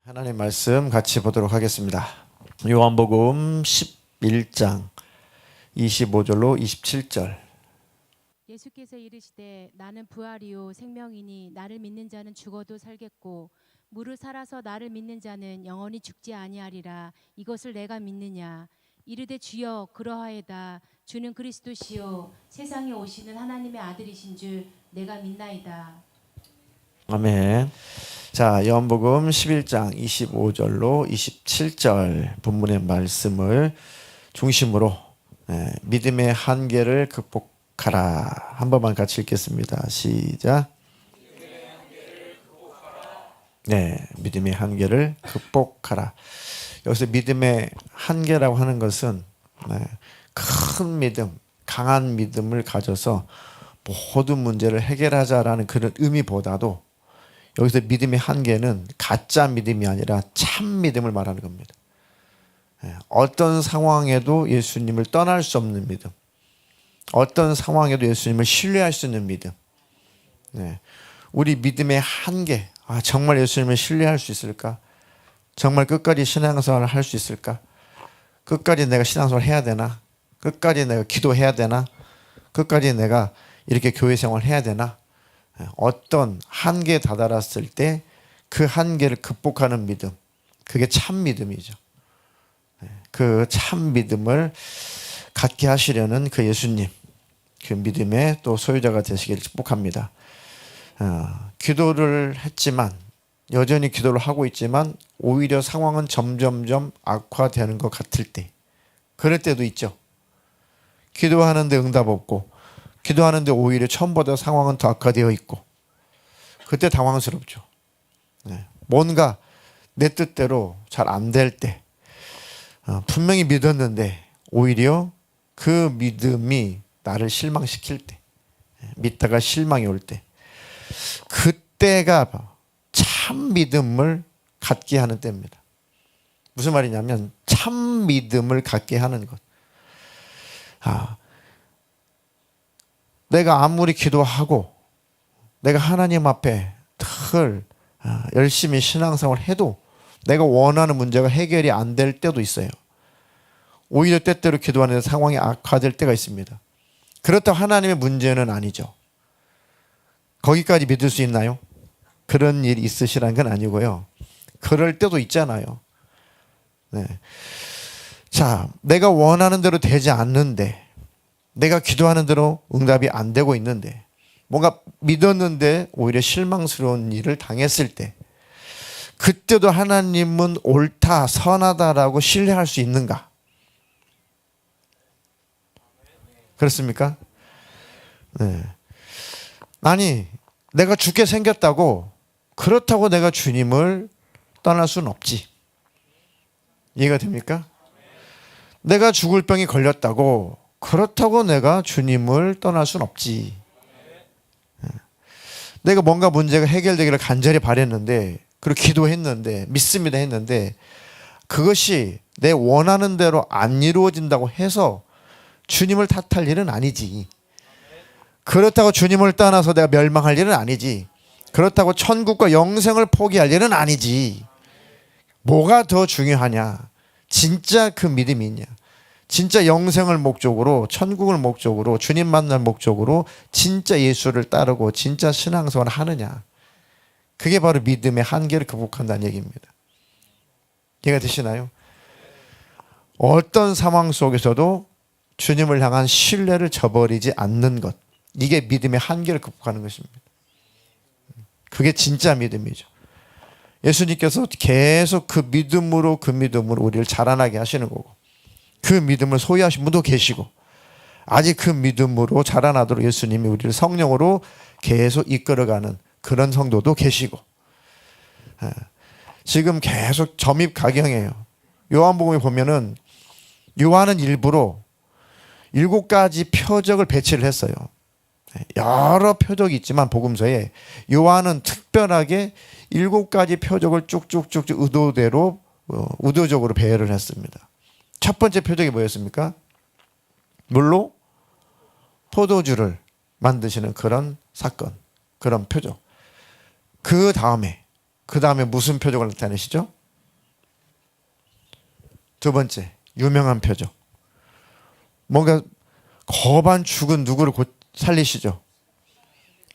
하나님 말씀 같이 보도록 하겠습니다. 요한복음 11장 25절로 27절. 예수께서 이르시되 나는 부활이요 생명이니 나를 믿는 자는 죽어도 살겠고 무릇 살아서 나를 믿는 자는 영원히 죽지 아니하리라. 이것을 내가 믿느냐? 이르되 주여 그러하이다. 주는 그리스도시요 세상에 오시는 하나님의 아들이신 줄 내가 믿나이다. 아멘. 자, 요한복음 11장 25절로 27절 본문의 말씀을 중심으로 믿음의 한계를 극복하라. 한 번만 같이 읽겠습니다. 시작. 네, 믿음의 한계를 극복하라. 여기서 믿음의 한계라고 하는 것은 큰 믿음, 강한 믿음을 가져서 모든 문제를 해결하자라는 그런 의미보다도 여기서 믿음의 한계는 가짜 믿음이 아니라 참 믿음을 말하는 겁니다. 어떤 상황에도 예수님을 떠날 수 없는 믿음, 어떤 상황에도 예수님을 신뢰할 수 있는 믿음. 우리 믿음의 한계, 정말 예수님을 신뢰할 수 있을까? 정말 끝까지 신앙생활을 할 수 있을까? 끝까지 내가 신앙생활을 해야 되나? 끝까지 내가 기도해야 되나? 끝까지 내가 이렇게 교회 생활을 해야 되나? 어떤 한계에 다다랐을 때 그 한계를 극복하는 믿음, 그게 참 믿음이죠. 그 참 믿음을 갖게 하시려는 그 예수님, 그 믿음의 또 소유자가 되시기를 축복합니다. 기도를 했지만, 여전히 기도를 하고 있지만 오히려 상황은 점점점 악화되는 것 같을 때, 그럴 때도 있죠. 기도하는데 응답 없고 기도하는데 오히려 처음보다 상황은 더 악화되어 있고, 그때 당황스럽죠. 뭔가 내 뜻대로 잘 안 될 때, 분명히 믿었는데 오히려 그 믿음이 나를 실망시킬 때, 믿다가 실망이 올 때, 그때가 참 믿음을 갖게 하는 때입니다. 무슨 말이냐면 참 믿음을 갖게 하는 것. 내가 아무리 기도하고 내가 하나님 앞에 늘 열심히 신앙생활을 해도 내가 원하는 문제가 해결이 안 될 때도 있어요. 오히려 때때로 기도하는데 상황이 악화될 때가 있습니다. 그렇다고 하나님의 문제는 아니죠. 거기까지 믿을 수 있나요? 그런 일이 있으시라는 건 아니고요. 그럴 때도 있잖아요. 자, 내가 원하는 대로 되지 않는데, 내가 기도하는 대로 응답이 안 되고 있는데, 뭔가 믿었는데 오히려 실망스러운 일을 당했을 때, 그때도 하나님은 옳다, 선하다라고 신뢰할 수 있는가? 그렇습니까? 아니, 내가 죽게 생겼다고, 그렇다고 내가 주님을 떠날 수는 없지. 이해가 됩니까? 내가 죽을 병이 걸렸다고, 그렇다고 내가 주님을 떠날 수는 없지. 내가 뭔가 문제가 해결되기를 간절히 바랬는데, 그리고 기도했는데, 믿습니다 했는데, 그것이 내 원하는 대로 안 이루어진다고 해서 주님을 탓할 일은 아니지. 그렇다고 주님을 떠나서 내가 멸망할 일은 아니지. 그렇다고 천국과 영생을 포기할 일은 아니지. 뭐가 더 중요하냐? 진짜 그 믿음이 있냐? 진짜 영생을 목적으로, 천국을 목적으로, 주님 만날 목적으로 진짜 예수를 따르고 진짜 신앙생활을 하느냐? 그게 바로 믿음의 한계를 극복한다는 얘기입니다. 이해가 되시나요? 어떤 상황 속에서도 주님을 향한 신뢰를 저버리지 않는 것, 이게 믿음의 한계를 극복하는 것입니다. 그게 진짜 믿음이죠. 예수님께서 계속 그 믿음으로 우리를 자라나게 하시는 거고, 그 믿음을 소유하신 분도 계시고, 아직 그 믿음으로 자라나도록 예수님이 우리를 성령으로 계속 이끌어가는 그런 성도도 계시고, 지금 계속 점입 가경이에요. 요한복음에 보면은 요한은 일부러 7가지 표적을 배치를 했어요. 여러 표적이 있지만 복음서에 요한은 특별하게 7가지 표적을 쭉쭉쭉 의도적으로 배열을 했습니다. 첫 번째 표적이 뭐였습니까? 물로 포도주를 만드시는 그런 사건, 그런 표적. 그 다음에 무슨 표적을 나타내시죠? 두 번째, 유명한 표적. 뭔가 거반 죽은 누구를 살리시죠?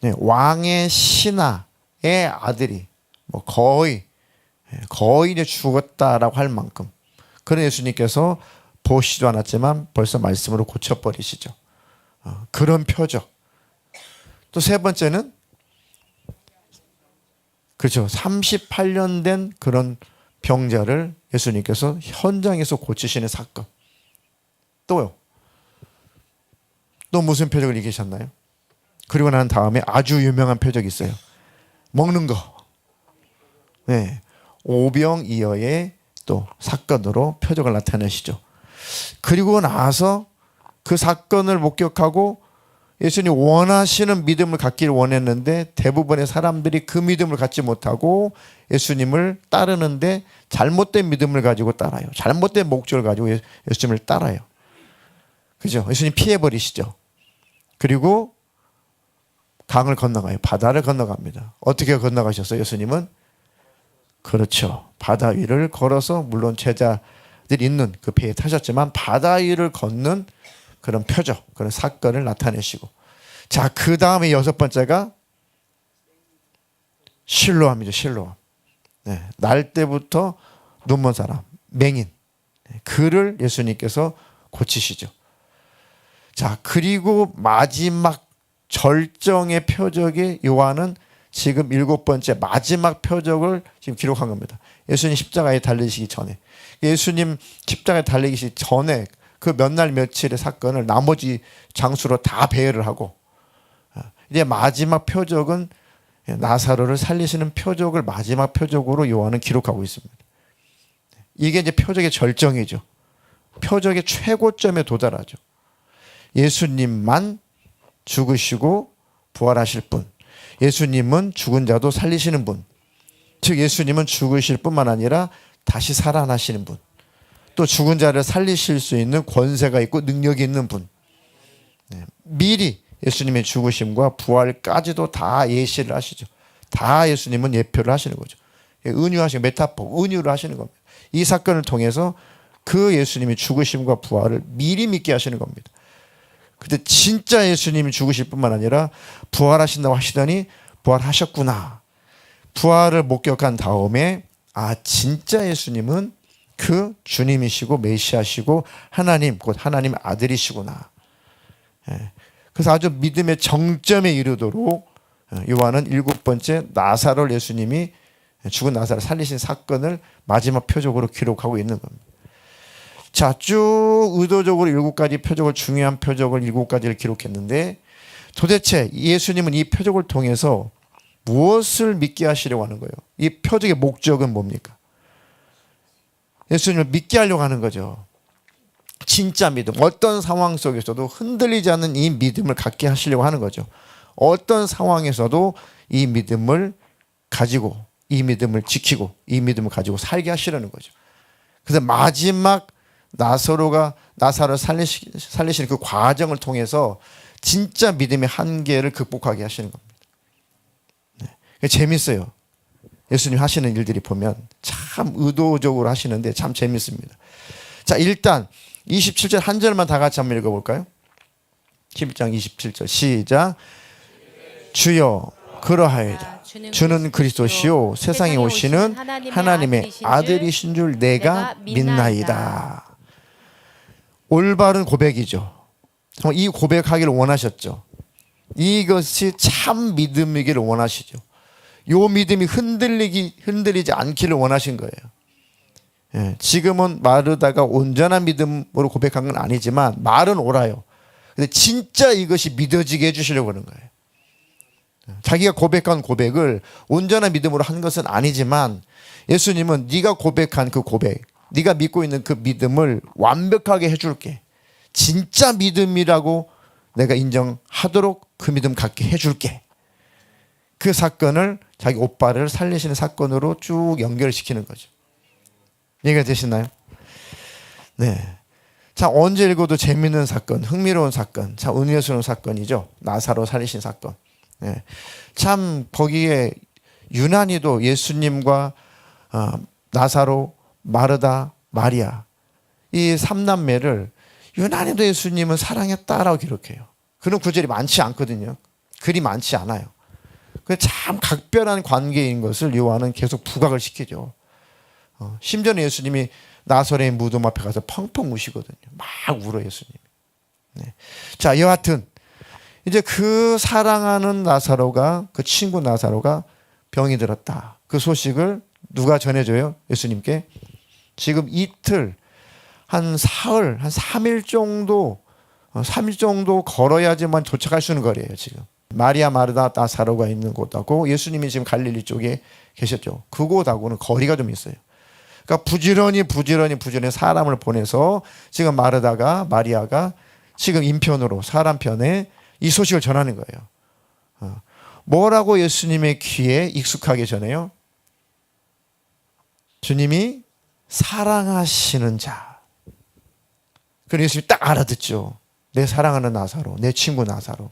네, 왕의 신하의 아들이 뭐 거의 이제 죽었다라고 할 만큼 그런 예수님께서 보시지도 않았지만 벌써 말씀으로 고쳐버리시죠. 그런 표적. 또 세 번째는 그렇죠. 38년 된 그런 병자를 예수님께서 현장에서 고치시는 사건. 또요. 또 무슨 표적을 이기셨나요? 그리고 난 다음에 아주 유명한 표적이 있어요. 먹는 거. 네. 오병이어의 또 사건으로 표적을 나타내시죠. 그리고 나서 그 사건을 목격하고 예수님 원하시는 믿음을 갖기를 원했는데 대부분의 사람들이 그 믿음을 갖지 못하고 예수님을 따르는데 잘못된 믿음을 가지고 따라요. 잘못된 목적을 가지고 예수님을 따라요. 그죠? 예수님 피해버리시죠. 그리고 강을 건너가요. 바다를 건너갑니다. 어떻게 건너가셨어요? 예수님은? 그렇죠. 바다 위를 걸어서 물론 제자들이 있는 그 배에 타셨지만 바다 위를 걷는 그런 표적, 그런 사건을 나타내시고. 자, 그 다음에 여섯 번째가 실로암이죠. 실로암. 네, 날 때부터 눈먼 사람, 맹인. 그를 예수님께서 고치시죠. 자, 그리고 마지막 절정의 표적이 요한은 지금 일곱 번째 마지막 표적을 지금 기록한 겁니다. 예수님 십자가에 달리시기 전에. 예수님 십자가에 달리기 전에 그 몇 날 며칠의 사건을 나머지 장수로 다 배회를 하고 이제 마지막 표적은 나사로를 살리시는 표적을 마지막 표적으로 요한은 기록하고 있습니다. 이게 이제 표적의 절정이죠. 표적의 최고점에 도달하죠. 예수님만 죽으시고 부활하실 분. 예수님은 죽은 자도 살리시는 분. 즉 예수님은 죽으실 뿐만 아니라 다시 살아나시는 분. 또 죽은 자를 살리실 수 있는 권세가 있고 능력이 있는 분. 미리 예수님의 죽으심과 부활까지도 다 예시를 하시죠. 다 예수님은 예표를 하시는 거죠. 은유하시는 메타포, 은유를 하시는 겁니다. 이 사건을 통해서 그 예수님의 죽으심과 부활을 미리 믿게 하시는 겁니다. 근데 진짜 예수님이 죽으실 뿐만 아니라 부활하신다고 하시더니 부활하셨구나. 부활을 목격한 다음에 아 진짜 예수님은 그 주님이시고 메시아시고 하나님 곧 하나님의 아들이시구나. 그래서 아주 믿음의 정점에 이르도록 요한은 일곱 번째 나사로를 예수님이 죽은 나사로를 살리신 사건을 마지막 표적으로 기록하고 있는 겁니다. 자, 쭉 의도적으로 일곱 가지 표적을 중요한 표적을 일곱 가지를 기록했는데 도대체 예수님은 이 표적을 통해서 무엇을 믿게 하시려고 하는 거예요? 이 표적의 목적은 뭡니까? 예수님을 믿게 하려고 하는 거죠. 진짜 믿음. 어떤 상황 속에서도 흔들리지 않는 이 믿음을 갖게 하시려고 하는 거죠. 어떤 상황에서도 이 믿음을 가지고 이 믿음을 지키고 이 믿음을 가지고 살게 하시려는 거죠. 그래서 마지막 나사로를 살리시는 그 과정을 통해서 진짜 믿음의 한계를 극복하게 하시는 겁니다. 네. 재밌어요. 예수님 하시는 일들이 보면 참 의도적으로 하시는데 참 재밌습니다. 자, 일단 27절 한 절만 다 같이 한번 읽어볼까요? 11장 27절 시작. 주여 그러하여다. 주는 그리스도시요 세상에 오시는 하나님의 아들이신 줄 내가 믿나이다. 올바른 고백이죠. 이 고백하기를 원하셨죠. 이것이 참 믿음이기를 원하시죠. 요 믿음이 흔들리지 않기를 원하신 거예요. 지금은 마르다가 온전한 믿음으로 고백한 건 아니지만 말은 옳아요. 근데 진짜 이것이 믿어지게 해주시려고 하는 거예요. 자기가 고백한 고백을 온전한 믿음으로 한 것은 아니지만 예수님은 네가 고백한 그 고백, 네가 믿고 있는 그 믿음을 완벽하게 해줄게. 진짜 믿음이라고 내가 인정하도록 그 믿음 갖게 해줄게. 그 사건을 자기 오빠를 살리시는 사건으로 쭉 연결시키는 거죠. 이해가 되시나요? 네. 자, 언제 읽어도 재밌는 사건, 흥미로운 사건, 참 은혜스러운 사건이죠. 나사로 살리신 사건. 네. 참 거기에 유난히도 예수님과 나사로, 마르다, 마리아 이 삼남매를 유난히도 예수님은 사랑했다라고 기록해요. 그런 구절이 많지 않거든요. 글이 많지 않아요. 그 참 각별한 관계인 것을 요한은 계속 부각을 시키죠. 심지어는 예수님이 나사렛 무덤 앞에 가서 펑펑 우시거든요. 막 울어 예수님이. 네. 자, 여하튼 이제 그 사랑하는 나사로가, 그 친구 나사로가 병이 들었다. 그 소식을 누가 전해줘요? 예수님께. 지금 이틀, 한 사흘, 한 3일 정도, 3일 정도 걸어야지만 도착할 수 있는 거리예요, 지금. 마리아, 마르다, 나사로가 있는 곳하고 예수님이 지금 갈릴리 쪽에 계셨죠. 그곳하고는 거리가 좀 있어요. 그러니까 부지런히 사람을 보내서 지금 마리아가 지금 인편으로 사람 편에 이 소식을 전하는 거예요. 뭐라고 예수님의 귀에 익숙하게 전해요? 주님이 사랑하시는 자. 그래서 예수님이 딱 알아듣죠. 내 사랑하는 나사로, 내 친구 나사로.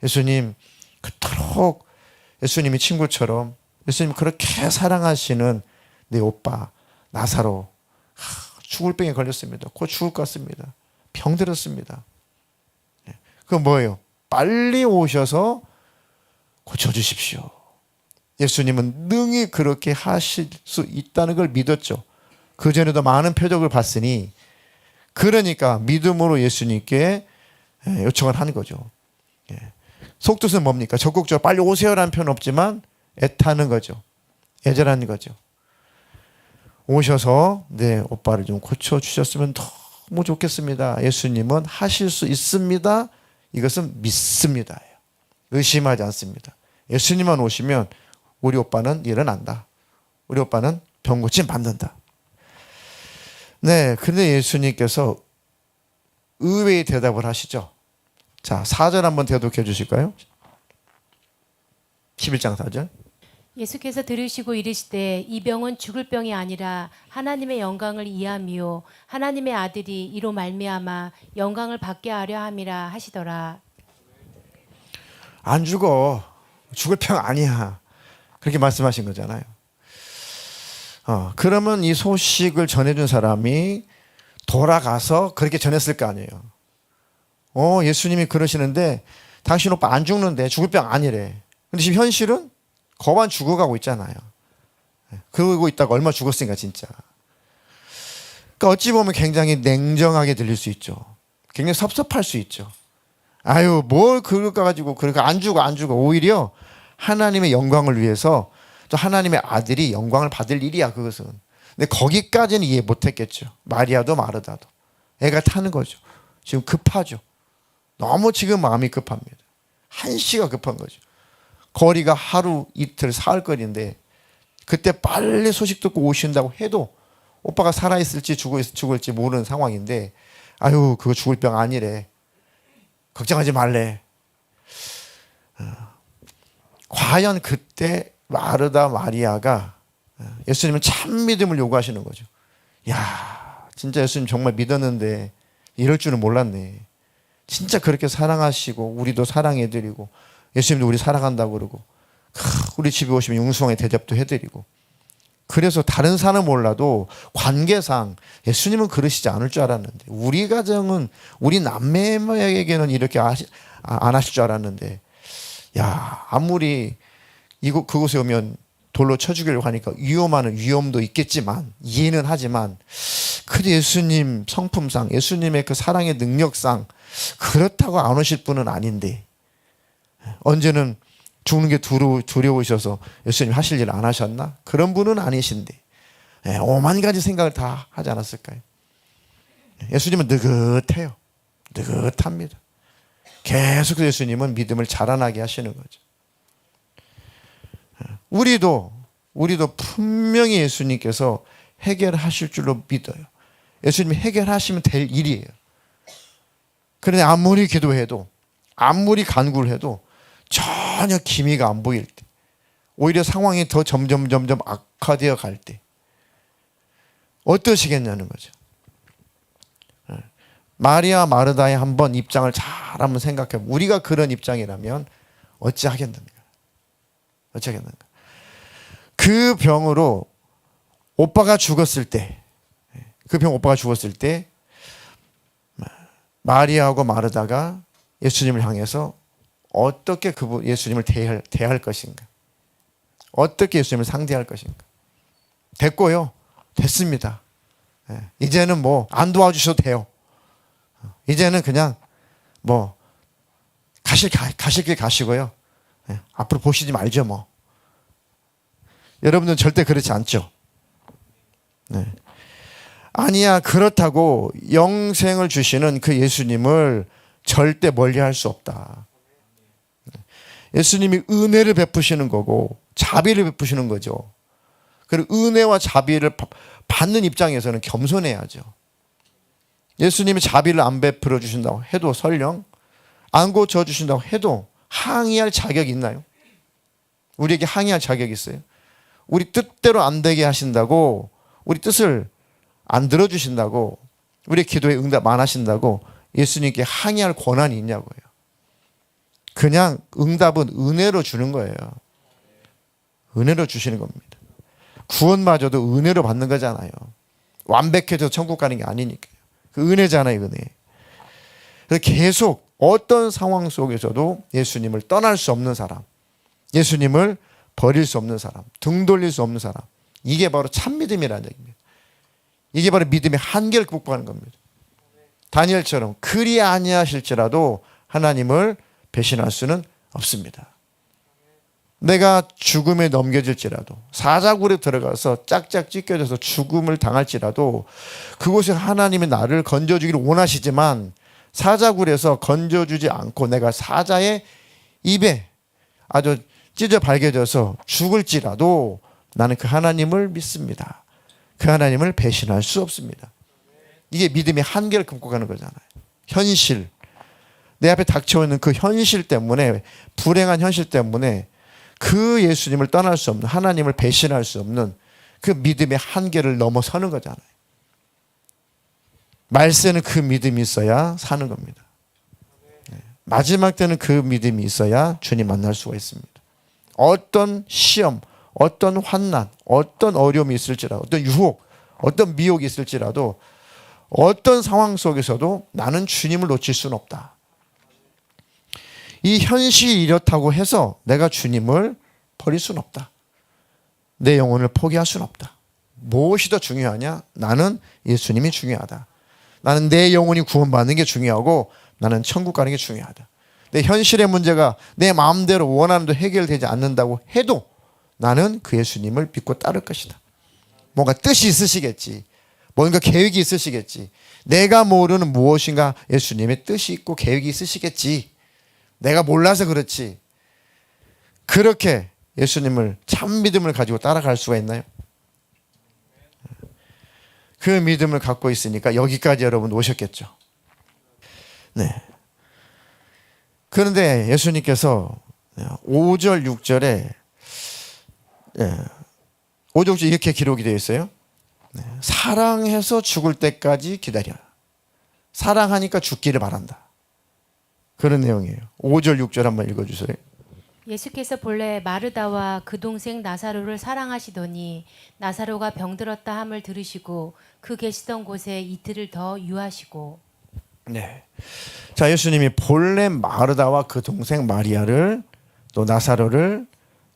예수님 그토록 예수님이 친구처럼 예수님 그렇게 사랑하시는 내 오빠 나사로 죽을 병에 걸렸습니다. 곧 죽을 것 같습니다. 병들었습니다. 그건 뭐예요? 빨리 오셔서 고쳐주십시오. 예수님은 능히 그렇게 하실 수 있다는 걸 믿었죠. 그전에도 많은 표적을 봤으니 그러니까 믿음으로 예수님께 요청을 하는 거죠. 속뜻은 뭡니까? 적극적으로 빨리 오세요라는 표현은 없지만 애타는 거죠. 애절한 거죠. 오셔서 내 오빠를 좀 고쳐주셨으면 너무 좋겠습니다. 예수님은 하실 수 있습니다. 이것은 믿습니다. 의심하지 않습니다. 예수님만 오시면 우리 오빠는 일어난다. 우리 오빠는 병 고침 받는다. 네, 근데 예수님께서 의외의 대답을 하시죠. 자, 4절 한번 대독해 주실까요? 11장 4절. 예수께서 들으시고 이르시되 이 병은 죽을 병이 아니라 하나님의 영광을 이함이요 하나님의 아들이 이로 말미암아 영광을 받게 하려 함이라 하시더라. 안 죽어. 죽을 병 아니야. 그렇게 말씀하신 거잖아요. 그러면 이 소식을 전해준 사람이 돌아가서 그렇게 전했을 거 아니에요. 예수님이 그러시는데 당신 오빠 안 죽는데 죽을 병 아니래. 근데 지금 현실은 거반 죽어가고 있잖아요. 그러고 있다가 얼마 죽었으니까 진짜. 그러니까 어찌 보면 굉장히 냉정하게 들릴 수 있죠. 굉장히 섭섭할 수 있죠. 아유 뭘 그럴까 가지고 그러니까 안 죽어. 오히려 하나님의 영광을 위해서 또 하나님의 아들이 영광을 받을 일이야 그것은. 근데 거기까지는 이해 못했겠죠. 마리아도 마르다도. 애가 타는 거죠. 지금 급하죠. 너무 지금 마음이 급합니다. 한시가 급한 거죠. 거리가 하루 이틀 사흘 거리인데 그때 빨리 소식 듣고 오신다고 해도 오빠가 살아있을지 죽을지 모르는 상황인데 아유 그거 죽을 병 아니래. 걱정하지 말래. 과연 그때 마르다 마리아가 예수님은 참 믿음을 요구하시는 거죠. 야 진짜 예수님 정말 믿었는데 이럴 줄은 몰랐네. 진짜 그렇게 사랑하시고 우리도 사랑해드리고 예수님도 우리 사랑한다고 그러고 우리 집에 오시면 융숭하게 대접도 해드리고 그래서 다른 사람은 몰라도 관계상 예수님은 그러시지 않을 줄 알았는데 우리 가정은 우리 남매에게는 이렇게 안 하실 줄 알았는데 야 아무리 그곳에 오면 돌로 쳐 죽이려고 하니까 위험도 있겠지만 이해는 하지만 그래도 예수님 성품상 예수님의 그 사랑의 능력상 그렇다고 안 오실 분은 아닌데 언제는 죽는 게 두려우셔서 예수님 하실 일 안 하셨나? 그런 분은 아니신데 오만 가지 생각을 다 하지 않았을까요? 예수님은 느긋해요. 느긋합니다. 계속 예수님은 믿음을 자라나게 하시는 거죠. 우리도 분명히 예수님께서 해결하실 줄로 믿어요. 예수님이 해결하시면 될 일이에요. 그런데 아무리 기도해도 아무리 간구를 해도 전혀 기미가 안 보일 때 오히려 상황이 더 점점 악화되어 갈 때 어떠시겠냐는 거죠. 마리아 마르다의 한번 입장을 잘 한번 생각해. 우리가 그런 입장이라면 어찌하겠는가? 그 병으로 오빠가 죽었을 때 그 병 오빠가 죽었을 때 마리아하고 마르다가 예수님을 향해서 어떻게 예수님을 대할 것인가, 어떻게 예수님을 상대할 것인가. 됐고요. 됐습니다. 이제는 뭐 안 도와주셔도 돼요. 이제는 그냥 뭐 가실 길 가시고요. 앞으로 보시지 말죠 뭐. 여러분들은 절대 그렇지 않죠. 아니야, 그렇다고 영생을 주시는 그 예수님을 절대 멀리할 수 없다. 예수님이 은혜를 베푸시는 거고 자비를 베푸시는 거죠. 그리고 은혜와 자비를 받는 입장에서는 겸손해야죠. 예수님이 자비를 안 베풀어 주신다고 해도, 설령 안 고쳐 주신다고 해도 항의할 자격이 있나요? 우리에게 항의할 자격이 있어요? 우리 뜻대로 안 되게 하신다고, 우리 뜻을 안 들어주신다고, 우리 기도에 응답 안 하신다고 예수님께 항의할 권한이 있냐고요. 그냥 응답은 은혜로 주는 거예요. 은혜로 주시는 겁니다. 구원마저도 은혜로 받는 거잖아요. 완벽해서 천국 가는 게 아니니까요. 그 은혜잖아요, 은혜. 그래서 계속 어떤 상황 속에서도 예수님을 떠날 수 없는 사람, 예수님을 버릴 수 없는 사람, 등 돌릴 수 없는 사람, 이게 바로 참 믿음이라는 얘기입니다. 이게 바로 믿음의 한계를 극복하는 겁니다. 다니엘처럼 그리 아니하실지라도 하나님을 배신할 수는 없습니다. 내가 죽음에 넘겨질지라도, 사자굴에 들어가서 짝짝 찢겨져서 죽음을 당할지라도 그곳에 하나님이 나를 건져주기를 원하시지만 사자굴에서 건져주지 않고 내가 사자의 입에 아주 찢어 발겨져서 죽을지라도 나는 그 하나님을 믿습니다. 그 하나님을 배신할 수 없습니다. 이게 믿음의 한계를 극복하는 거잖아요. 현실, 내 앞에 닥쳐있는 그 현실 때문에, 불행한 현실 때문에 그 예수님을 떠날 수 없는, 하나님을 배신할 수 없는 그 믿음의 한계를 넘어서는 거잖아요. 말세는 그 믿음이 있어야 사는 겁니다. 마지막 때는 그 믿음이 있어야 주님 만날 수가 있습니다. 어떤 시험, 어떤 환난, 어떤 어려움이 있을지라도, 어떤 유혹, 어떤 미혹이 있을지라도, 어떤 상황 속에서도 나는 주님을 놓칠 수는 없다. 이 현실이 이렇다고 해서 내가 주님을 버릴 수는 없다. 내 영혼을 포기할 수는 없다. 무엇이 더 중요하냐? 나는 예수님이 중요하다. 나는 내 영혼이 구원받는 게 중요하고 나는 천국 가는 게 중요하다. 내 현실의 문제가 내 마음대로 원하는 대로 해결되지 않는다고 해도 나는 그 예수님을 믿고 따를 것이다. 뭔가 뜻이 있으시겠지. 뭔가 계획이 있으시겠지. 내가 모르는 무엇인가 예수님의 뜻이 있고 계획이 있으시겠지. 내가 몰라서 그렇지. 그렇게 예수님을 참 믿음을 가지고 따라갈 수가 있나요? 그 믿음을 갖고 있으니까 여기까지 여러분 오셨겠죠. 네. 그런데 예수님께서 5절, 6절에 5절, 6절 이렇게 기록이 되어 있어요. 사랑해서 죽을 때까지 기다려. 사랑하니까 죽기를 바란다. 그런 내용이에요. 5절, 6절 한번 읽어주세요. 예수께서 본래 마르다와 그 동생 나사로를 사랑하시더니 나사로가 병들었다 함을 들으시고 그 계시던 곳에 이틀을 더 유하시고. 네. 자, 예수님이 본래 마르다와 그 동생 마리아를 또 나사로를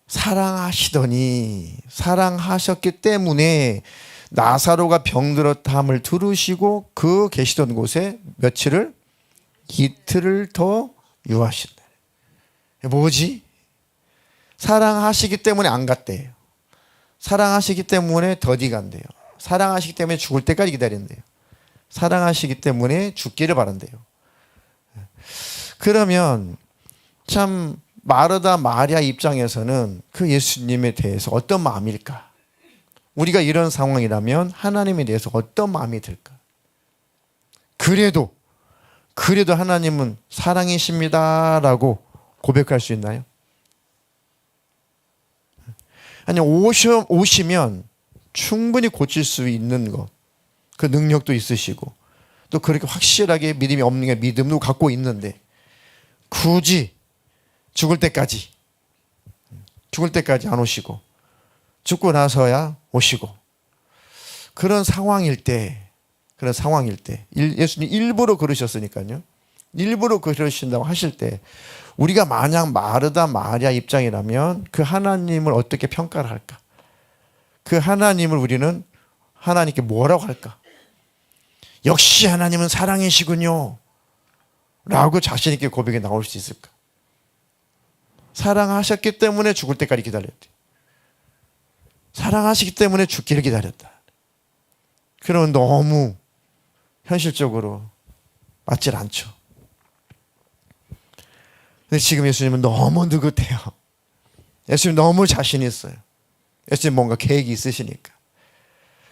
사랑하시더니, 사랑하셨기 때문에 나사로가 병들었다 함을 들으시고 그 계시던 곳에 며칠을, 이틀을 더 유하신다. 뭐지? 사랑하시기 때문에 안 갔대요. 사랑하시기 때문에 더디 간대요. 사랑하시기 때문에 죽을 때까지 기다린대요. 사랑하시기 때문에 죽기를 바란대요. 그러면 참 마르다 마리아 입장에서는 그 예수님에 대해서 어떤 마음일까? 우리가 이런 상황이라면 하나님에 대해서 어떤 마음이 들까? 그래도 하나님은 사랑이십니다라고 고백할 수 있나요? 아니, 오시면 충분히 고칠 수 있는 것, 그 능력도 있으시고 또 그렇게 확실하게 믿음이 없는 게 믿음도 갖고 있는데 굳이 죽을 때까지 안 오시고 죽고 나서야 오시고, 그런 상황일 때 그런 상황일 때 예수님 일부러 그러셨으니까요. 일부러 그러신다고 하실 때 우리가 만약 마르다 마리아 입장이라면 그 하나님을 어떻게 평가를 할까? 그 하나님을 우리는 하나님께 뭐라고 할까? 역시 하나님은 사랑이시군요 라고 자신 있게 고백이 나올 수 있을까? 사랑하셨기 때문에 죽을 때까지 기다렸대. 사랑하시기 때문에 죽기를 기다렸다. 그러면 너무 현실적으로 맞질 않죠. 근데 지금 예수님은 너무 느긋해요. 예수님 너무 자신 있어요. 예수님 뭔가 계획이 있으시니까.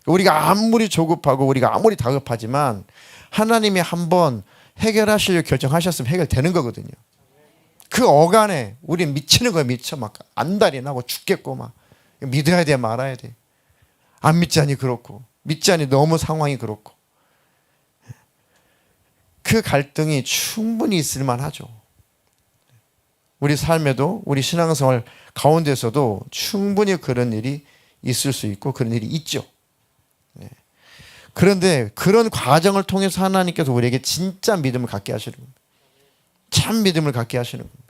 우리가 아무리 조급하고 우리가 아무리 다급하지만 하나님이 한번 해결하시려고 결정하셨으면 해결되는 거거든요. 그 어간에 우리는 미치는 거예요. 미쳐 막 안달이 나고 죽겠고 막 믿어야 돼 말아야 돼. 안 믿자니 그렇고 믿자니 너무 상황이 그렇고 그 갈등이 충분히 있을 만하죠. 우리 삶에도 우리 신앙생활 가운데서도 충분히 그런 일이 있을 수 있고 그런 일이 있죠. 그런데 그런 과정을 통해서 하나님께서 우리에게 진짜 믿음을 갖게 하시는 겁니다. 참 믿음을 갖게 하시는 겁니다.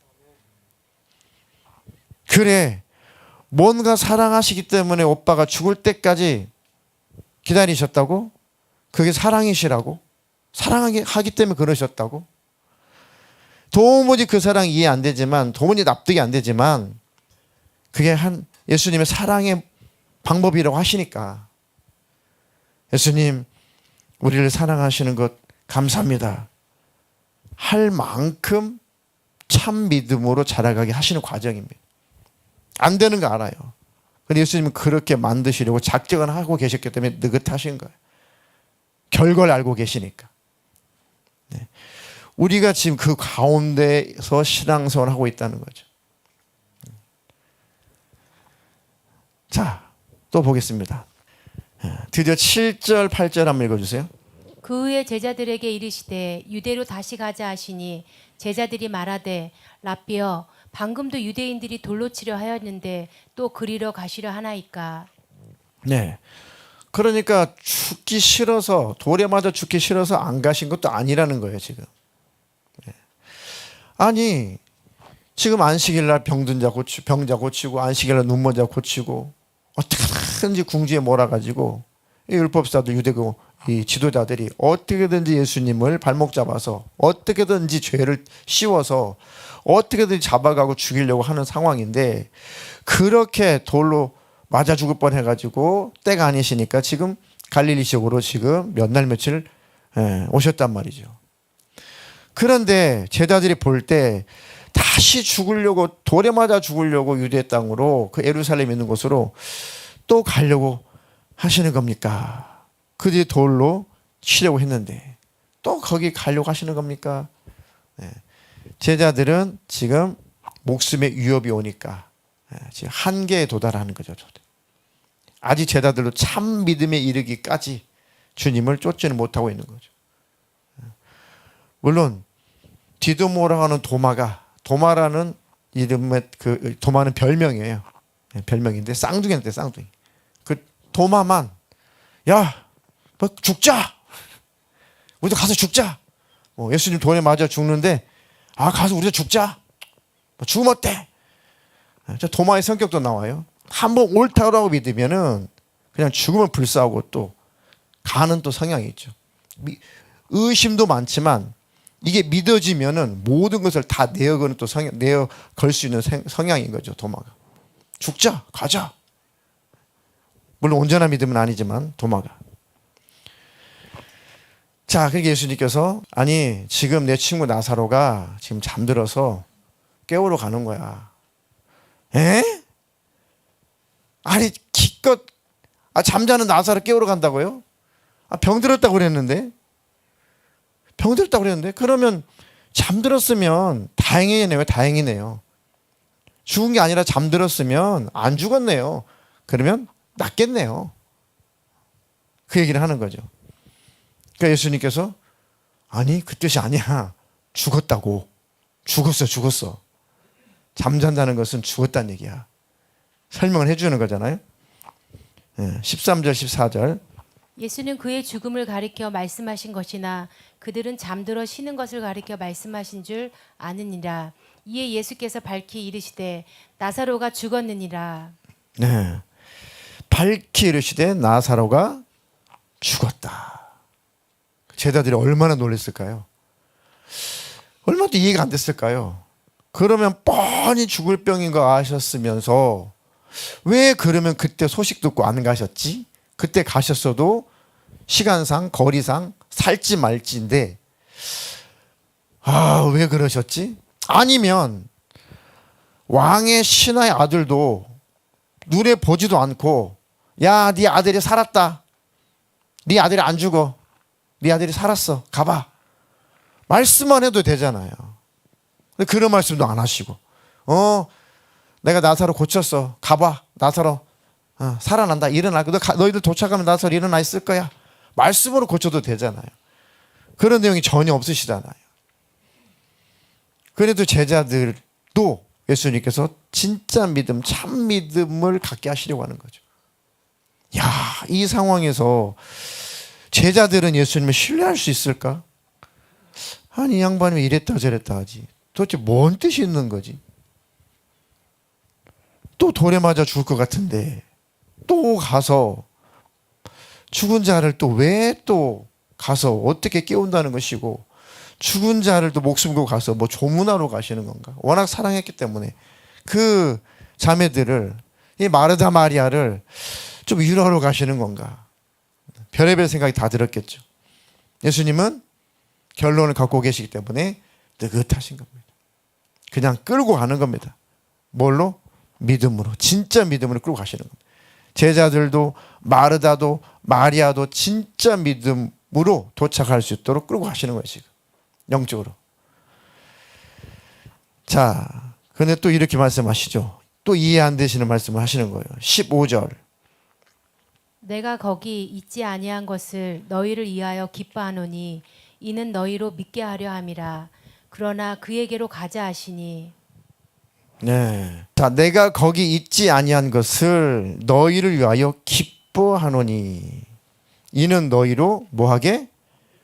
그래 뭔가 사랑하시기 때문에 오빠가 죽을 때까지 기다리셨다고? 그게 사랑이시라고? 사랑하기 때문에 그러셨다고? 도무지 그 사랑이 이해 안 되지만 도무지 납득이 안 되지만 그게 예수님의 사랑의 방법이라고 하시니까 예수님 우리를 사랑하시는 것 감사합니다 할 만큼 참 믿음으로 자라가게 하시는 과정입니다. 안 되는 거 알아요. 근데 예수님은 그렇게 만드시려고 작정을 하고 계셨기 때문에 느긋하신 거예요. 결과를 알고 계시니까. 네. 우리가 지금 그 가운데서 신앙생활을 하고 있다는 거죠. 자, 또 보겠습니다. 드디어 7절, 8절 한번 읽어주세요. 그 후에 제자들에게 이르시되 유대로 다시 가자 하시니 제자들이 말하되 라삐여 방금도 유대인들이 돌로 치려 하였는데 또 그리러 가시려 하나이까. 네. 그러니까 죽기 싫어서 돌에 맞아 죽기 싫어서 안 가신 것도 아니라는 거예요 지금. 네. 아니 지금 안식일날 병자 고치고 안식일날 눈먼자 고치고 어떻게든지 궁지에 몰아가지고 이 율법사도 유대교 이 지도자들이 어떻게든지 예수님을 발목 잡아서 어떻게든지 죄를 씌워서 어떻게든지 잡아가고 죽이려고 하는 상황인데 그렇게 돌로 맞아 죽을 뻔해가지고 때가 아니시니까 지금 갈릴리 지역으로 지금 몇 날 며칠 오셨단 말이죠. 그런데 제자들이 볼 때 다시 죽으려고 돌에 맞아 죽으려고 유대 땅으로 그 예루살렘 있는 곳으로 또 가려고 하시는 겁니까? 그 뒤에 돌로 치려고 했는데 또 거기 가려고 하시는 겁니까? 네. 제자들은 지금 목숨의 위협이 오니까 지금 한계에 도달하는 거죠. 아직 제자들도 참 믿음에 이르기까지 주님을 쫓지는 못하고 있는 거죠. 물론 디도모라고 하는 도마라는 이름의 그 도마는 별명이에요. 별명인데 쌍둥이인데 쌍둥이. 그 도마만 야, 뭐 죽자. 우리도 가서 죽자. 예수님 돌에 맞아 죽는데 가서 우리도 죽자. 죽으면 어때? 저 도마의 성격도 나와요. 한번 옳다고 믿으면은 그냥 죽으면 불사하고 또 가는 또 성향이 있죠. 의심도 많지만 이게 믿어지면은 모든 것을 다 내어거는 또 내어 걸 수 있는 성향인 거죠. 도마가. 죽자, 가자. 물론 온전한 믿음은 아니지만 도마가. 자, 그러니까 예수님께서 아니 지금 내 친구 나사로가 지금 잠들어서 깨우러 가는 거야. 에? 아니 기껏 잠자는 나사로 깨우러 간다고요? 병들었다고 그랬는데 그러면 잠들었으면 다행이네요. 다행이네요. 죽은 게 아니라 잠들었으면 안 죽었네요. 그러면 낫겠네요. 그 얘기를 하는 거죠. 그러니까 예수님께서 아니 그 뜻이 아니야. 죽었다고. 죽었어. 잠잔다는 것은 죽었다는 얘기야. 설명을 해주는 거잖아요. 13절 14절 예수는 그의 죽음을 가리켜 말씀하신 것이나 그들은 잠들어 쉬는 것을 가리켜 말씀하신 줄 아느니라. 이에 예수께서 밝히 이르시되 나사로가 죽었느니라. 네. 밝히 이르시되 나사로가 죽었다. 제자들이 얼마나 놀랐을까요? 얼마나 또 이해가 안 됐을까요? 그러면 뻔히 죽을 병인 거 아셨으면서 왜 그러면 그때 소식 듣고 안 가셨지? 그때 가셨어도 시간상 거리상 살지 말지인데 왜 그러셨지? 아니면 왕의 신하의 아들도 눈에 보지도 않고 야, 네 아들이 살았다. 네 아들이 안 죽어. 네 아들이 살았어. 가봐. 말씀만 해도 되잖아요. 근데 그런 말씀도 안 하시고 내가 나사로 고쳤어. 가봐. 나사로 살아난다. 일어나. 너희들 도착하면 나사로 일어나 있을 거야. 말씀으로 고쳐도 되잖아요. 그런 내용이 전혀 없으시잖아요. 그래도 제자들도 예수님께서 진짜 믿음, 참 믿음을 갖게 하시려고 하는 거죠. 야, 이 상황에서 제자들은 예수님을 신뢰할 수 있을까? 아니, 이 양반이 이랬다 저랬다 하지. 도대체 뭔 뜻이 있는 거지? 또 돌에 맞아 죽을 것 같은데 또 가서 죽은 자를 또 왜 또 가서 어떻게 깨운다는 것이고 죽은 자를 또 목숨 걸고 가서 뭐 조문하러 가시는 건가? 워낙 사랑했기 때문에 그 자매들을 이 마르다 마리아를 좀 위로하러 가시는 건가? 별의별 생각이 다 들었겠죠. 예수님은 결론을 갖고 계시기 때문에 느긋하신 겁니다. 그냥 끌고 가는 겁니다. 뭘로? 믿음으로. 진짜 믿음으로 끌고 가시는 겁니다. 제자들도 마르다도 마리아도 진짜 믿음으로 도착할 수 있도록 끌고 가시는 거예요. 지금 영적으로. 자, 근데 또 이렇게 말씀하시죠. 또 이해 안 되시는 말씀을 하시는 거예요. 15절. 내가 거기 있지 아니한 것을 너희를 위하여 기뻐하노니 이는 너희로 믿게 하려 함이라. 그러나 그에게로 가자 하시니. 네. 자, 내가 거기 있지 아니한 것을 너희를 위하여 기뻐하노니 이는 너희로 뭐하게?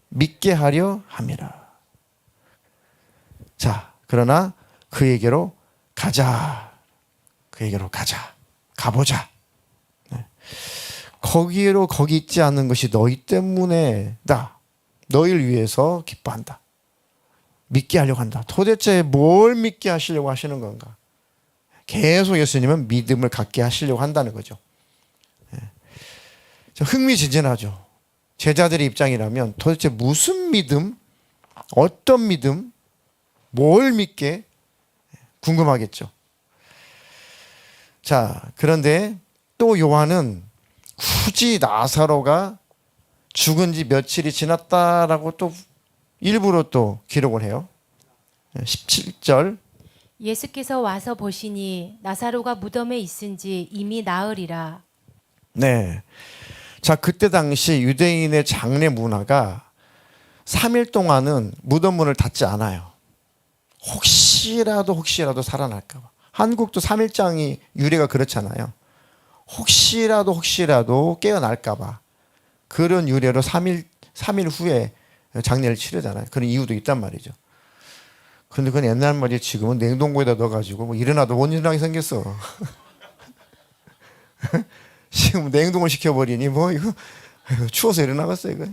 믿게 하려 함이라. 자, 그러나 그에게로 가자. 그에게로 가자. 가보자. 네. 거기 있지 않는 것이 너희 때문에다. 너희를 위해서 기뻐한다. 믿게 하려고 한다. 도대체 뭘 믿게 하시려고 하시는 건가? 계속 예수님은 믿음을 갖게 하시려고 한다는 거죠. 흥미진진하죠. 제자들의 입장이라면 도대체 무슨 믿음, 어떤 믿음, 뭘 믿게 궁금하겠죠. 자, 그런데 또 요한은 굳이 나사로가 죽은 지 며칠이 지났다라고 또 일부러 또 기록을 해요. 17절. 예수께서 와서 보시니 나사로가 무덤에 있은지 이미 나으리라. 네. 자, 그때 당시 유대인의 장례 문화가 3일 동안은 무덤 문을 닫지 않아요. 혹시라도 살아날까 봐. 한국도 3일장이 유래가 그렇잖아요. 혹시라도 깨어날까 봐. 그런 유래로 3일 후에 장례를 치르잖아요. 그런 이유도 있단 말이죠. 근데 그건 옛날 말이에요. 지금은 냉동고에다 넣어가지고 뭐 일어나도 못 일어나게 생겼어. 지금 냉동을 시켜버리니 뭐 이거 추워서 일어나겠어 이거.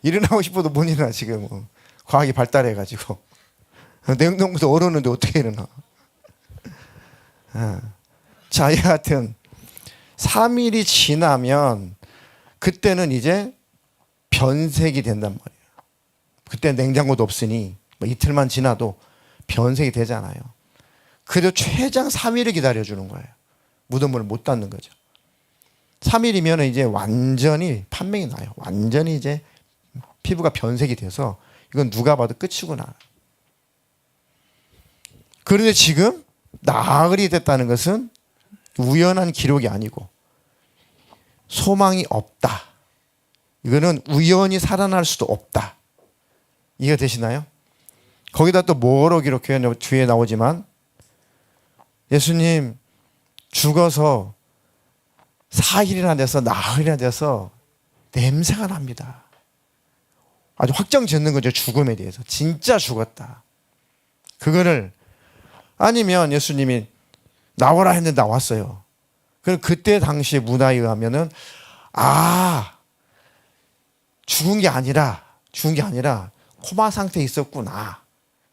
일어나고 싶어도 못 일어나 지금. 과학이 발달해가지고 냉동고도 얼었는데 어떻게 일어나. 자, 여하튼 3일이 지나면 그때는 이제 변색이 된단 말이에요. 그때 냉장고도 없으니 뭐 이틀만 지나도 변색이 되잖아요. 그래도 최장 3일을 기다려주는 거예요. 무덤문을 못 닫는 거죠. 3일이면 이제 완전히 판명이 나요. 완전히 이제 피부가 변색이 돼서 이건 누가 봐도 끝이구나. 그런데 지금 나흘이 됐다는 것은 우연한 기록이 아니고 소망이 없다. 이거는 우연히 살아날 수도 없다. 이해가 되시나요? 거기다 또 뭐로 기록해요? 뒤에 나오지만 예수님 죽어서 4일이나 돼서 나흘이나 돼서 냄새가 납니다. 아주 확정 짓는 거죠. 죽음에 대해서. 진짜 죽었다. 그거를 아니면 예수님이 나오라 했는데 나왔어요. 그럼 그때 당시 문화에 의하면은 죽은 게 아니라 코마 상태에 있었구나.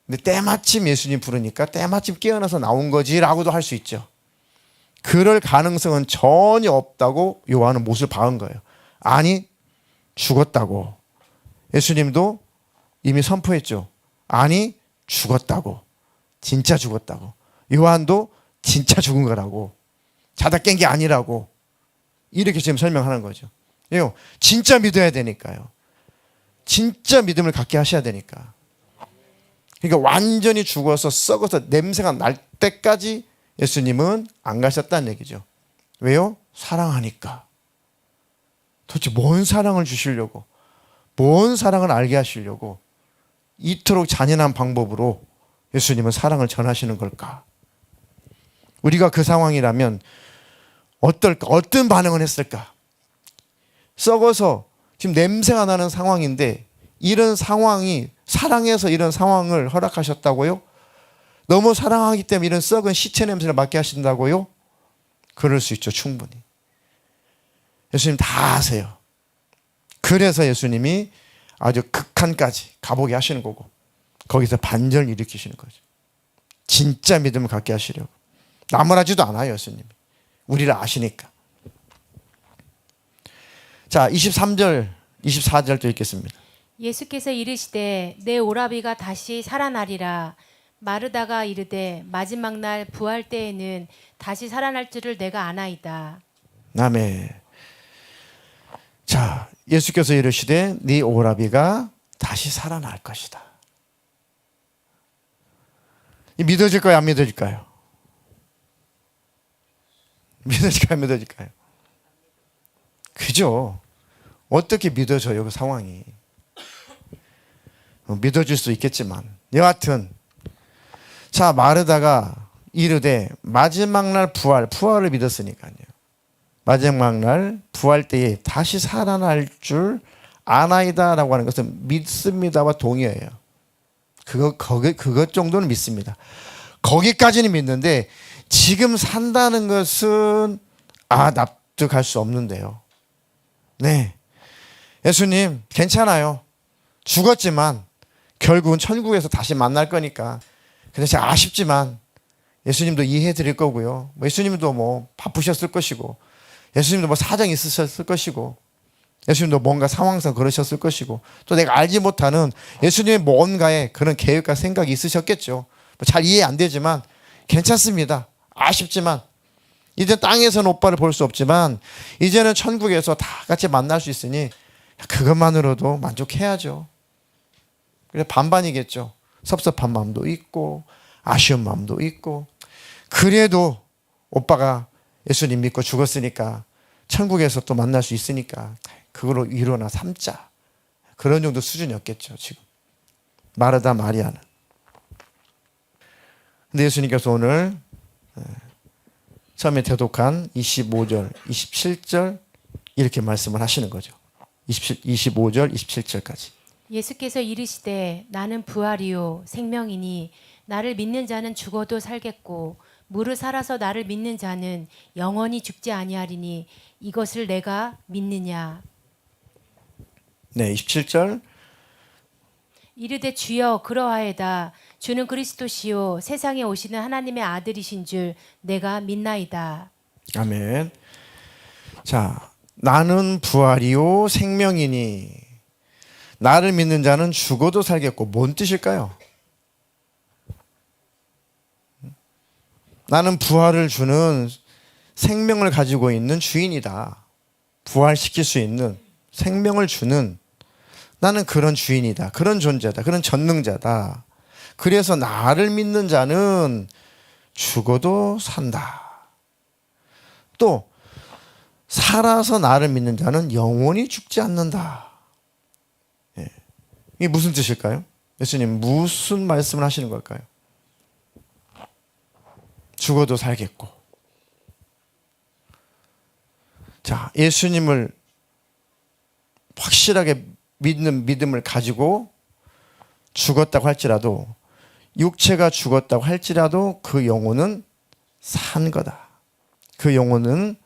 근데 때마침 예수님 부르니까 때마침 깨어나서 나온 거지라고도 할 수 있죠. 그럴 가능성은 전혀 없다고 요한은 못을 박은 거예요. 아니, 죽었다고. 예수님도 이미 선포했죠. 아니, 죽었다고. 진짜 죽었다고. 요한도 진짜 죽은 거라고. 자다 깬 게 아니라고. 이렇게 지금 설명하는 거죠. 왜요? 진짜 믿어야 되니까요. 진짜 믿음을 갖게 하셔야 되니까. 그러니까 완전히 죽어서 썩어서 냄새가 날 때까지 예수님은 안 가셨다는 얘기죠. 왜요? 사랑하니까. 도대체 뭔 사랑을 주시려고, 뭔 사랑을 알게 하시려고 이토록 잔인한 방법으로 예수님은 사랑을 전하시는 걸까? 우리가 그 상황이라면 어떨까? 어떤 반응을 했을까? 썩어서 지금 냄새가 나는 상황인데 이런 상황이 사랑해서 이런 상황을 허락하셨다고요? 너무 사랑하기 때문에 이런 썩은 시체 냄새를 맡게 하신다고요? 그럴 수 있죠. 충분히. 예수님 다 아세요. 그래서 예수님이 아주 극한까지 가보게 하시는 거고 거기서 반전을 일으키시는 거죠. 진짜 믿음을 갖게 하시려고. 나무라지도 않아요. 예수님이. 우리를 아시니까. 자, 23절, 24절도 읽겠습니다. 예수께서 이르시되 내 오라비가 다시 살아나리라. 마르다가 이르되 마지막 날 부활 때에는 다시 살아날 줄을 내가 아나이다. 아멘. 자, 예수께서 이르시되 네 오라비가 다시 살아날 것이다. 믿어질까요? 안 믿어질까요? 믿어질까요? 안 믿어질까요? 그죠? 어떻게 믿어져요? 그 상황이. 믿어질 수 있겠지만 여하튼 자, 마르다가 이르되 마지막 날 부활을 믿었으니까요. 마지막 날 부활 때에 다시 살아날 줄 아나이다라고 하는 것은 믿습니다와 동의어예요. 그것 정도는 믿습니다. 거기까지는 믿는데 지금 산다는 것은 납득할 수 없는데요. 네, 예수님 괜찮아요. 죽었지만 결국은 천국에서 다시 만날 거니까. 근데 제가 아쉽지만 예수님도 이해해 드릴 거고요. 예수님도 바쁘셨을 것이고 예수님도 사정이 있으셨을 것이고 예수님도 뭔가 상황상 그러셨을 것이고 또 내가 알지 못하는 예수님의 뭔가의 그런 계획과 생각이 있으셨겠죠. 잘 이해 안 되지만 괜찮습니다. 아쉽지만 이제 땅에서는 오빠를 볼 수 없지만 이제는 천국에서 다 같이 만날 수 있으니 그것만으로도 만족해야죠. 그래 반반이겠죠. 섭섭한 마음도 있고 아쉬운 마음도 있고 그래도 오빠가 예수님 믿고 죽었으니까 천국에서 또 만날 수 있으니까 그걸로 위로나 삼자. 그런 정도 수준이었겠죠. 지금 마르다 마리아는. 근데 예수님께서 오늘 처음에 대독한 25절, 27절 이렇게 말씀을 하시는 거죠. 25절, 27절까지. 예수께서 이르시되 나는 부활이요 생명이니 나를 믿는 자는 죽어도 살겠고 무릇 살아서 나를 믿는 자는 영원히 죽지 아니하리니 이것을 내가 믿느냐. 네, 27절. 이르되 주여 그러하에다 주는 그리스도시요 세상에 오시는 하나님의 아들이신 줄 내가 믿나이다. 아멘. 자, 나는 부활이요 생명이니 나를 믿는 자는 죽어도 살겠고 뭔 뜻일까요? 나는 부활을 주는 생명을 가지고 있는 주인이다. 부활시킬 수 있는 생명을 주는 나는 그런 주인이다. 그런 존재다. 그런 전능자다. 그래서 나를 믿는 자는 죽어도 산다. 또 살아서 나를 믿는 자는 영원히 죽지 않는다. 이게 무슨 뜻일까요? 예수님 무슨 말씀을 하시는 걸까요? 죽어도 살겠고 자, 예수님을 확실하게 믿는 믿음을 가지고 죽었다고 할지라도, 육체가 죽었다고 할지라도 그 영혼은 산 거다. 그 영혼은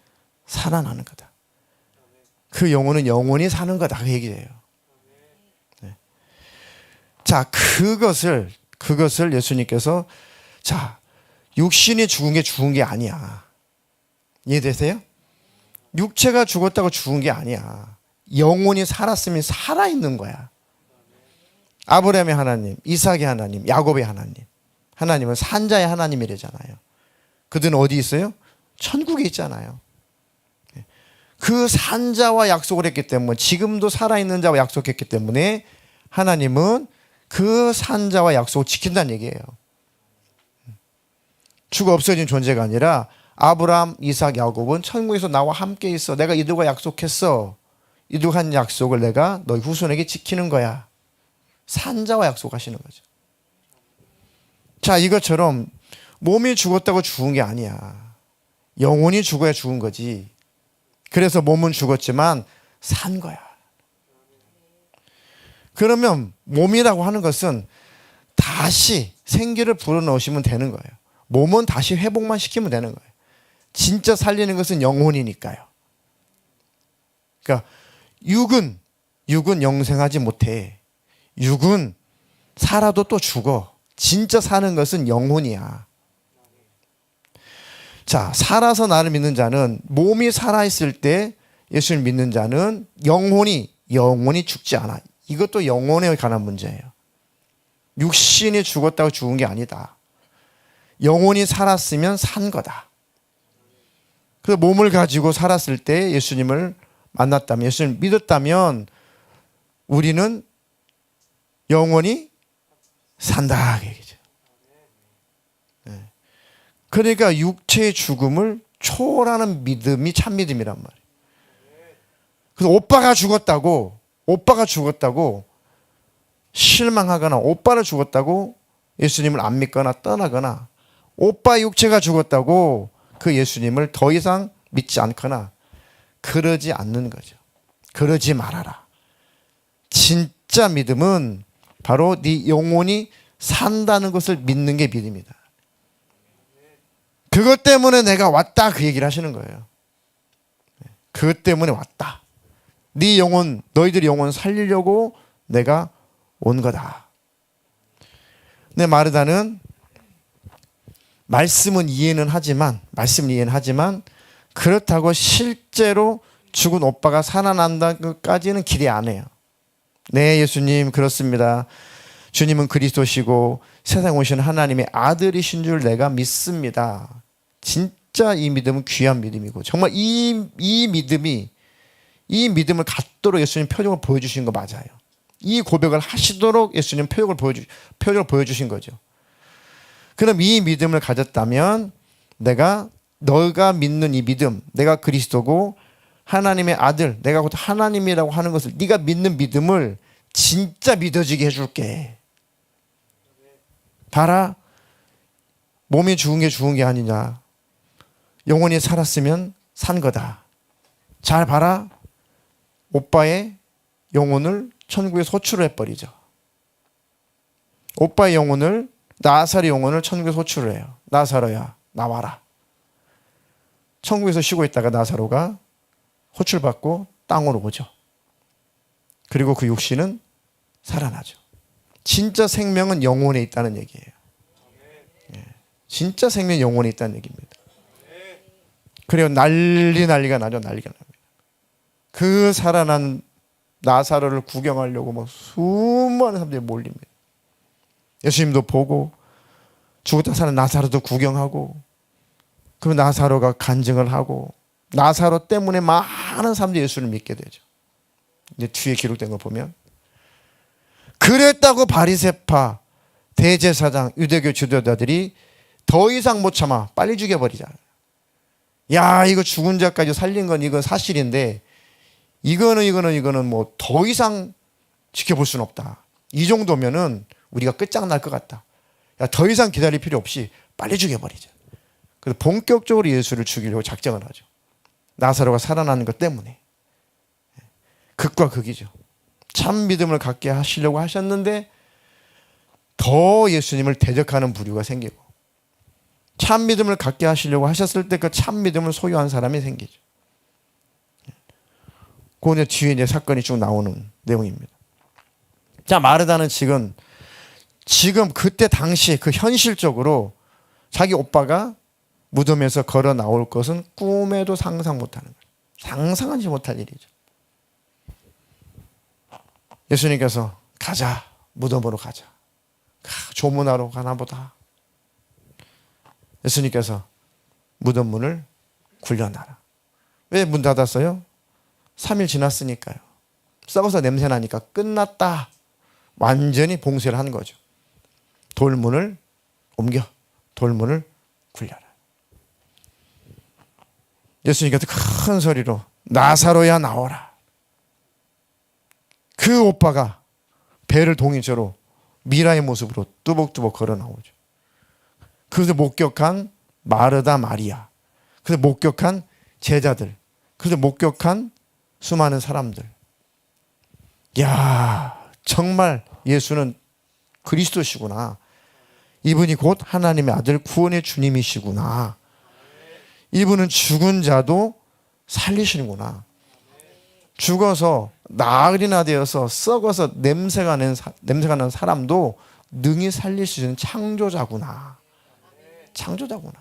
살아나는 거다. 그 영혼은 영원히 사는 거다. 그 얘기예요. 네. 자, 그것을 예수님께서, 자, 육신이 죽은 게 아니야. 이해되세요? 육체가 죽었다고 죽은 게 아니야. 영혼이 살았으면 살아있는 거야. 아브라함의 하나님, 이삭의 하나님, 야곱의 하나님. 하나님은 산자의 하나님이래잖아요. 그들은 어디 있어요? 천국에 있잖아요. 그 산자와 약속을 했기 때문에, 지금도 살아있는 자와 약속했기 때문에 하나님은 그 산자와 약속을 지킨다는 얘기예요. 죽어 없어진 존재가 아니라 아브라함, 이삭, 야곱은 천국에서 나와 함께 있어. 내가 이들과 약속했어. 이들과 한 약속을 내가 너희 후손에게 지키는 거야. 산자와 약속하시는 거죠. 자, 이것처럼 몸이 죽었다고 죽은 게 아니야. 영혼이 죽어야 죽은 거지. 그래서 몸은 죽었지만 산 거야. 그러면 몸이라고 하는 것은 다시 생기를 불어넣으시면 되는 거예요. 몸은 다시 회복만 시키면 되는 거예요. 진짜 살리는 것은 영혼이니까요. 그러니까 육은 영생하지 못해. 육은 살아도 또 죽어. 진짜 사는 것은 영혼이야. 자, 살아서 나를 믿는 자는, 몸이 살아있을 때 예수를 믿는 자는 영혼이 죽지 않아. 이것도 영혼에 관한 문제예요. 육신이 죽었다고 죽은 게 아니다. 영혼이 살았으면 산 거다. 그래서 몸을 가지고 살았을 때 예수님을 만났다면, 예수님을 믿었다면 우리는 영원히 산다. 그 얘기죠. 네. 그러니까 육체의 죽음을 초월하는 믿음이 참 믿음이란 말이에요. 그래서 오빠가 죽었다고 실망하거나, 오빠를 죽었다고 예수님을 안 믿거나 떠나거나, 오빠 육체가 죽었다고 그 예수님을 더 이상 믿지 않거나 그러지 않는 거죠. 그러지 말아라. 진짜 믿음은 바로 네 영혼이 산다는 것을 믿는 게 믿음이다. 그것 때문에 내가 왔다, 그 얘기를 하시는 거예요. 그것 때문에 왔다. 네 영혼, 너희들의 영혼 살리려고 내가 온 거다. 근데 마르다는 말씀은 이해는 하지만 그렇다고 실제로 죽은 오빠가 살아난다까지는 기대 안 해요. 네, 예수님, 그렇습니다. 주님은 그리스도시고 세상에 오신 하나님의 아들이신 줄 내가 믿습니다. 진짜 이 믿음은 귀한 믿음이고, 정말 이 믿음을 갖도록 예수님 표적을 보여주신 거 맞아요. 이 고백을 하시도록 예수님 표적을 보여주신 거죠. 그럼 이 믿음을 가졌다면 너가 믿는 이 믿음, 내가 그리스도고 하나님의 아들, 내가 곧 하나님이라고 하는 것을, 네가 믿는 믿음을 진짜 믿어지게 해줄게. 봐라, 몸이 죽은 게 아니냐. 영혼이 살았으면 산 거다. 잘 봐라, 오빠의 영혼을 천국에 소출을 해버리죠. 오빠의 영혼을, 나사로의 영혼을 천국에 소출을 해요. 나사로야, 나와라. 천국에서 쉬고 있다가 나사로가 호출받고 땅으로 오죠. 그리고 그 육신은 살아나죠. 진짜 생명은 영혼에 있다는 얘기예요. 진짜 생명은 영혼에 있다는 얘기입니다. 그리고 난리가 나죠. 난리가 납니다. 그 살아난 나사로를 구경하려고 막 수많은 사람들이 몰립니다. 예수님도 보고, 죽었다 사는 나사로도 구경하고, 그러면 나사로가 간증을 하고, 나사로 때문에 많은 사람들이 예수를 믿게 되죠. 이제 뒤에 기록된 걸 보면, 그랬다고 바리새파, 대제사장, 유대교 지도자들이 더 이상 못 참아 빨리 죽여버리자. 야, 이거 죽은 자까지 살린 건 이건 사실인데 이거는 뭐 더 이상 지켜볼 수는 없다. 이 정도면은 우리가 끝장날 것 같다. 야, 더 이상 기다릴 필요 없이 빨리 죽여버리자. 그래서 본격적으로 예수를 죽이려고 작정을 하죠. 나사로가 살아나는 것 때문에. 극과 극이죠. 참 믿음을 갖게 하시려고 하셨는데 더 예수님을 대적하는 부류가 생기고, 참 믿음을 갖게 하시려고 하셨을 때 그 참 믿음을 소유한 사람이 생기죠. 그 뒤에 이제 사건이 쭉 나오는 내용입니다. 자, 마르다는 지금 그때 당시 그 현실적으로 자기 오빠가 무덤에서 걸어 나올 것은 꿈에도 상상 못하는 거예요. 상상하지 못할 일이죠. 예수님께서 가자, 무덤으로 가자. 조문하러 가나 보다. 예수님께서 무덤 문을 굴려놔라. 왜 문 닫았어요? 3일 지났으니까요. 썩어서 냄새 나니까 끝났다. 완전히 봉쇄를 한 거죠. 돌문을 옮겨, 돌문을 굴려라. 예수님께서 큰 소리로 나사로야 나오라. 그 오빠가 배를 동이처로 미라의 모습으로 뚜벅뚜벅 걸어 나오죠. 그래서 목격한 마르다 마리아, 그래서 목격한 제자들, 그래서 목격한 수많은 사람들. 야, 정말 예수는 그리스도시구나. 이분이 곧 하나님의 아들 구원의 주님이시구나. 이분은 죽은 자도 살리시는구나. 죽어서 나그리나 되어서 썩어서 냄새가 나는 사람도 능히 살릴 수 있는 창조자구나. 창조자구나.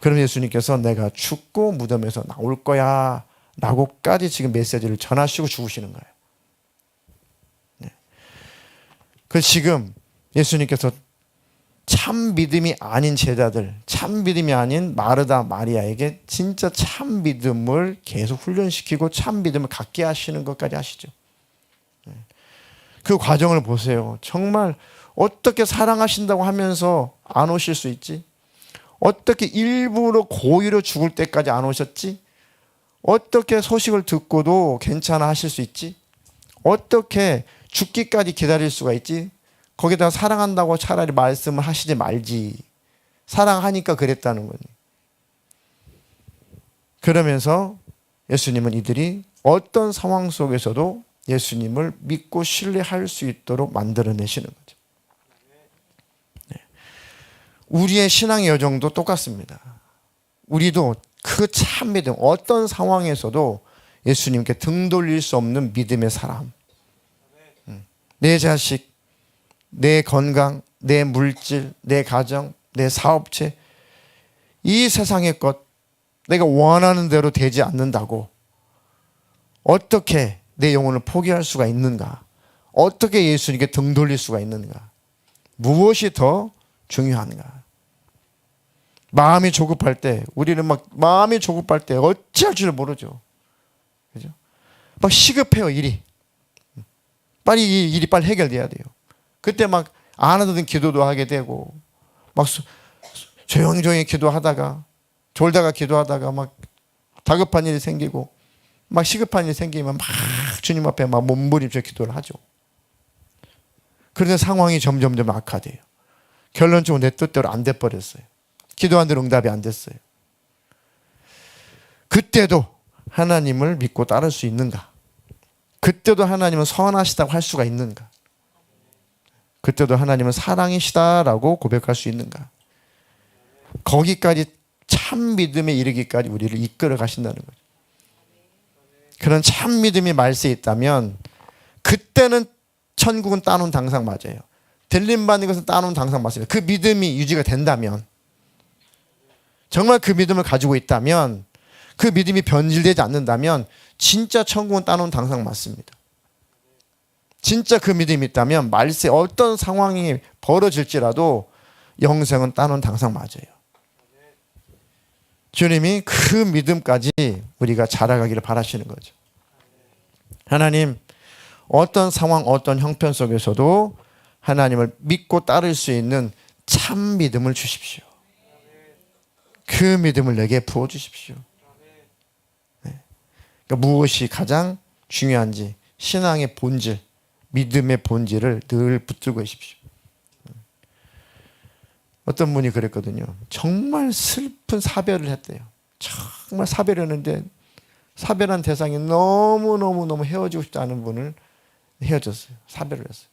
그럼 예수님께서 내가 죽고 무덤에서 나올 거야 라고까지 지금 메시지를 전하시고 죽으시는 거예요. 네. 그래서 지금 예수님께서 참 믿음이 아닌 제자들, 참 믿음이 아닌 마르다 마리아에게 진짜 참 믿음을 계속 훈련시키고 참 믿음을 갖게 하시는 것까지 하시죠. 그 과정을 보세요. 정말 어떻게 사랑하신다고 하면서 안 오실 수 있지? 어떻게 일부러 고의로 죽을 때까지 안 오셨지? 어떻게 소식을 듣고도 괜찮아 하실 수 있지? 어떻게 죽기까지 기다릴 수가 있지? 거기다 사랑한다고 차라리 말씀을 하시지 말지. 사랑하니까 그랬다는 거니. 그러면서 예수님은 이들이 어떤 상황 속에서도 예수님을 믿고 신뢰할 수 있도록 만들어내시는 거죠. 네. 우리의 신앙의 여정도 똑같습니다. 우리도 그 참 믿음, 어떤 상황에서도 예수님께 등 돌릴 수 없는 믿음의 사람. 내 자식, 내 건강, 내 물질, 내 가정, 내 사업체, 이 세상의 것 내가 원하는 대로 되지 않는다고 어떻게 내 영혼을 포기할 수가 있는가? 어떻게 예수님께 등 돌릴 수가 있는가? 무엇이 더 중요한가? 마음이 조급할 때, 우리는 마음이 조급할 때 어찌할 줄을 모르죠. 그죠? 막 시급해요, 일이. 빨리 이 일이 빨리 해결돼야 돼요. 그때 막 안 하던 기도도 하게 되고, 막 조용조용히 기도하다가, 졸다가 기도하다가 막 다급한 일이 생기고, 막 시급한 일이 생기면 막 주님 앞에 막 몸부림쳐 기도를 하죠. 그런데 상황이 점점점 악화돼요. 결론적으로 내 뜻대로 안 돼버렸어요. 기도한 대로 응답이 안 됐어요. 그때도 하나님을 믿고 따를 수 있는가? 그때도 하나님은 선하시다고 할 수가 있는가? 그때도 하나님은 사랑이시다라고 고백할 수 있는가? 거기까지 참 믿음에 이르기까지 우리를 이끌어 가신다는 거죠. 그런 참 믿음이 말세에 있다면 그때는 천국은 따놓은 당상 맞아요. 들림받는 것은 따놓은 당상 맞습니다. 그 믿음이 유지가 된다면, 정말 그 믿음을 가지고 있다면, 그 믿음이 변질되지 않는다면 진짜 천국은 따놓은 당상 맞습니다. 진짜 그 믿음이 있다면 말세 어떤 상황이 벌어질지라도 영생은 따놓은 당상 맞아요. 주님이 그 믿음까지 우리가 자라가기를 바라시는 거죠. 하나님, 어떤 상황, 어떤 형편 속에서도 하나님을 믿고 따를 수 있는 참 믿음을 주십시오. 그 믿음을 내게 부어주십시오. 네. 그러니까 무엇이 가장 중요한지, 신앙의 본질, 믿음의 본질을 늘 붙들고 계십시오. 어떤 분이 그랬거든요. 정말 슬픈 사별을 했대요. 정말 사별했는데 사별한 대상이 너무 헤어지고 싶지 않은 분을 헤어졌어요. 사별을 했어요.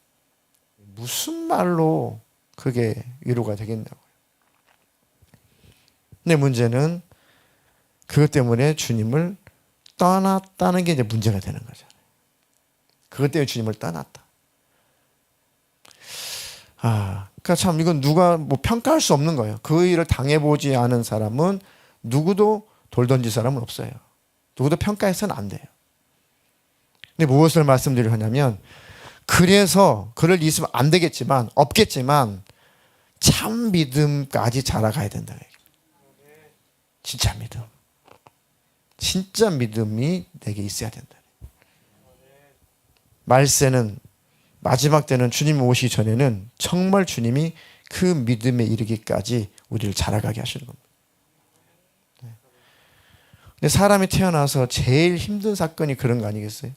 무슨 말로 그게 위로가 되겠냐고요. 근데 문제는 그것 때문에 주님을 떠났다는 게 이제 문제가 되는 거잖아요. 그것 때문에 주님을 떠났다. 그러니까 참 이건 누가 뭐 평가할 수 없는 거예요. 그 일을 당해보지 않은 사람은 누구도 돌 던질 사람은 없어요. 누구도 평가해서는 안 돼요. 근데 무엇을 말씀드리려 하냐면 그래서 그를 있으면 안 되겠지만 없겠지만 참 믿음까지 자라가야 된다. 진짜 믿음. 진짜 믿음이 내게 있어야 된다. 말세는 마지막 때는 주님이 오시기 전에는 정말 주님이 그 믿음에 이르기까지 우리를 자라가게 하시는 겁니다. 근데 사람이 태어나서 제일 힘든 사건이 그런 거 아니겠어요?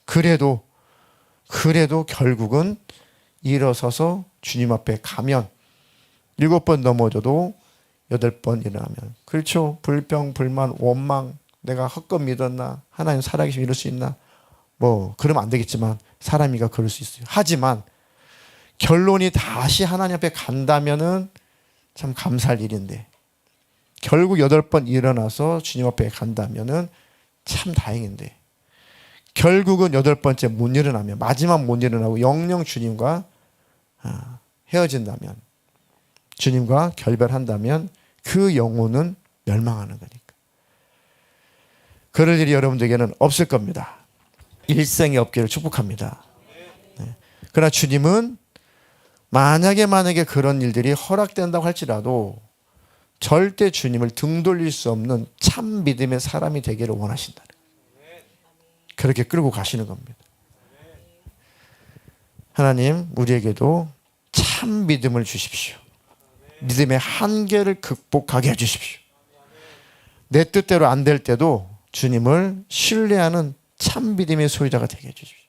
그래도 결국은 일어서서 주님 앞에 가면 7번 넘어져도 8번 일어나면, 그렇죠? 불평, 불만, 원망, 내가 헛것 믿었나? 하나님 살아계시면 이럴 수 있나? 뭐 그러면 안 되겠지만 사람이가 그럴 수 있어요. 하지만 결론이 다시 하나님 앞에 간다면은 참 감사할 일인데 결국 8번 일어나서 주님 앞에 간다면은 참 다행인데 결국은 8번째 못 일어나면, 마지막 못 일어나고 영영 주님과 헤어진다면, 주님과 결별한다면 그 영혼은 멸망하는 거니까. 그럴 일이 여러분들에게는 없을 겁니다. 일생에 없기를 축복합니다. 네. 그러나 주님은 만약에 그런 일들이 허락된다고 할지라도 절대 주님을 등 돌릴 수 없는 참 믿음의 사람이 되기를 원하신다. 그렇게 끌고 가시는 겁니다. 하나님, 우리에게도 참 믿음을 주십시오. 믿음의 한계를 극복하게 해주십시오. 내 뜻대로 안 될 때도 주님을 신뢰하는 참 믿음의 소유자가 되게 해주십시오.